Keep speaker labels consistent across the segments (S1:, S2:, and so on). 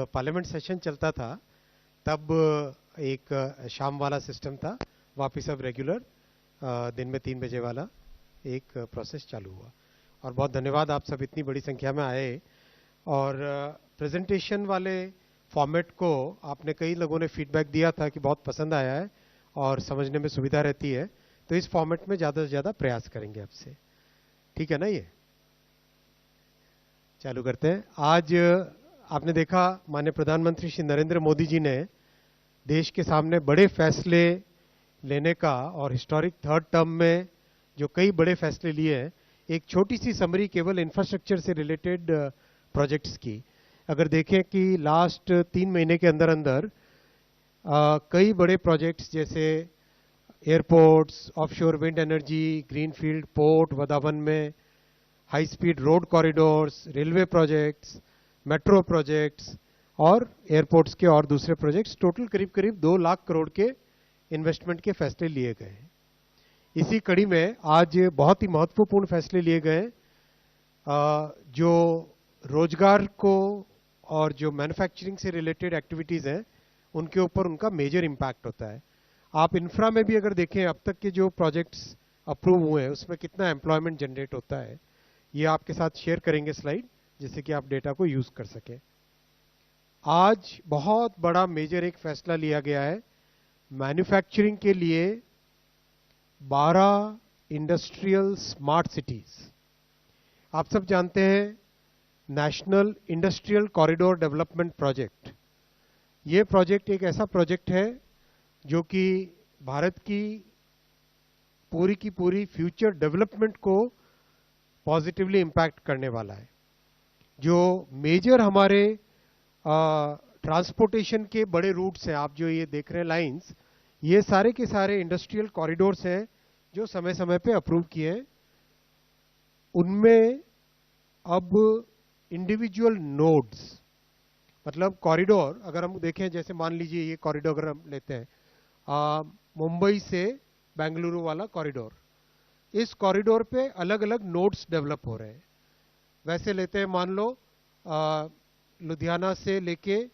S1: Parliament session चलता था तब एक शाम वाला सिस्टम था, वापस अब रेगुलर दिन में 3 बजे वाला एक प्रोसेस चालू हुआ। और बहुत धन्यवाद, आप सब इतनी बड़ी संख्या में आए। और प्रेजेंटेशन वाले फॉर्मेट को आपने कई लोगों ने फीडबैक दिया था कि बहुत पसंद आया है और समझने में सुविधा रहती है, तो इस फॉर्मेट में ज़्यादा से ज़्यादा प्रयास करेंगे आपसे। ठीक है ना? ये चालू करते हैं। आज आपने देखा माननीय प्रधानमंत्री श्री नरेंद्र मोदी जी ने देश के सामने बड़े फैसले लेने का और हिस्टोरिक थर्ड टर्म में जो कई बड़े फैसले लिए हैं, एक छोटी सी समरी केवल इंफ्रास्ट्रक्चर से रिलेटेड प्रोजेक्ट्स की। अगर देखें कि लास्ट 3 महीने के अंदर अंदर कई बड़े प्रोजेक्ट्स जैसे airports, offshore wind energy, greenfield port Vadhavan में, high speed road corridors, railway projects, metro projects और एयरपोर्ट्स के और दूसरे प्रोजेक्ट्स, टोटल करीब करीब 2 लाख करोड़ के इन्वेस्टमेंट के फैसले लिए गए हैं। इसी कड़ी में आज बहुत ही महत्वपूर्ण फैसले लिए गए जो रोजगार को और जो मैन्युफैक्चरिंग से रिलेटेड एक्टिविटीज हैं उनके ऊपर उनका मेजर इंपैक्ट होता है। आप इंफ्रा में भी अगर देखें अब तक के जो प्रोजेक्ट्स अप्रूव हुए हैं उसमें कितना एम्प्लॉयमेंट जनरेट होता है, ये आपके साथ शेयर करेंगे स्लाइड, जिससे कि आप डेटा को यूज कर सकें। आज बहुत बड़ा मेजर एक फैसला लिया गया है मैन्युफैक्चरिंग के लिए 12 इंडस्ट्रियल स्मार्ट सिटीज। आप सब जानते हैं national industrial corridor development project, ये प्रोजेक्ट एक ऐसा प्रोजेक्ट है जो कि भारत की पूरी फ्यूचर डेवलपमेंट को पॉजिटिवली इंपैक्ट करने वाला है। जो मेजर हमारे ट्रांसपोर्टेशन के बड़े रूट्स हैं, आप जो ये देख रहे हैं लाइंस, ये सारे के सारे इंडस्ट्रियल कॉरिडोर्स हैं जो समय समय पे अप्रूव किए हैं। उनमें अब इंडिविजुअल नोड्स, मतलब कॉरिडोर अगर हम देखें, जैसे मान लीजिए ये कॉरिडोर अगर हम लेते हैं मुंबई से बेंगलुरु वाला कॉरिडोर, इस कॉरिडोर पे अलग अलग नोड्स डेवलप हो रहे हैं। वैसे लेते हैं, मान लो लुधियाना से लेके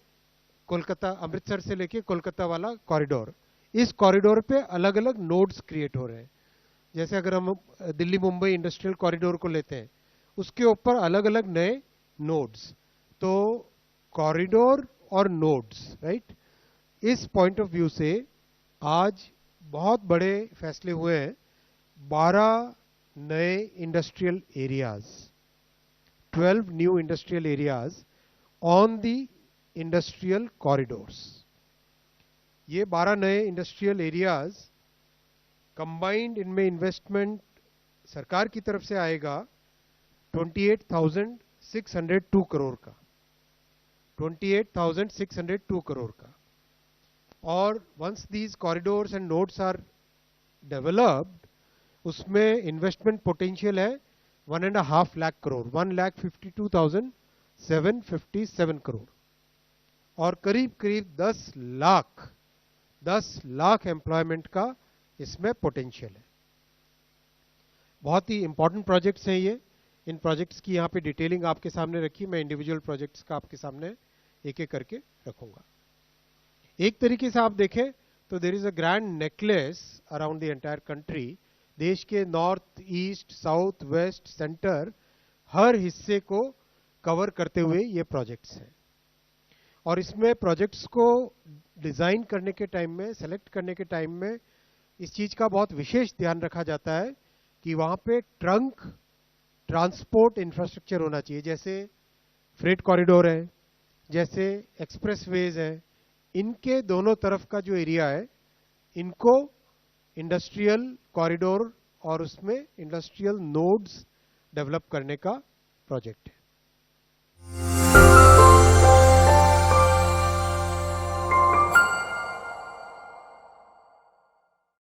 S1: कोलकाता, अमृतसर से लेके कोलकाता वाला कॉरिडोर, इस कॉरिडोर पे अलग अलग नोड्स क्रिएट हो रहे हैं। जैसे अगर हम दिल्ली मुंबई इंडस्ट्रियल कॉरिडोर को लेते हैं, उसके ऊपर अलग अलग नए नोड्स। तो कॉरिडोर और नोड्स, राइट, इस पॉइंट ऑफ व्यू से आज बहुत बड़े फैसले हुए हैं। 12 नए industrial areas, 12 new industrial areas on the industrial corridors. ये 12 नए इंडस्ट्रियल एरियाज कंबाइंड, इनमें इन्वेस्टमेंट सरकार की तरफ से आएगा 28,602 करोड़ का, 28,602 करोड़ का। और once these corridors and nodes are developed, उसमें इन्वेस्टमेंट पोटेंशियल है 1.5 लाख करोड़, 1,52,757 करोड़। और करीब करीब 10 लाख एम्प्लॉयमेंट का इसमें पोटेंशियल है। बहुत ही इंपॉर्टेंट प्रोजेक्ट्स हैं ये। इन प्रोजेक्ट्स की यहाँ पे डिटेलिंग आपके सामने रखी, मैं इंडिविजुअल प्रोजेक्ट्स का आपके सामने एक एक करके रखूंगा। एक तरीके से आप देखें तो there is a grand necklace around the entire country. देश के north, east, south, west, centre, हर हिस्से को कवर करते हुए ये प्रोजेक्ट्स हैं। और इसमें प्रोजेक्ट्स को डिजाइन करने के टाइम में, सेलेक्ट करने के टाइम में इस चीज का बहुत विशेष ध्यान रखा जाता है कि वहां पे ट्रंक ट्रांसपोर्ट इंफ्रास्ट्रक्चर होना चाहिए। जैसे फ्रेट कॉरिडोर है, जैसे एक्सप्रेसवेज है, इनके दोनों तरफ का जो एरिया है, इनको इंडस्ट्रियल कॉरिडोर और उसमें इंडस्ट्रियल नोड्स डेवलप करने का प्रोजेक्ट है।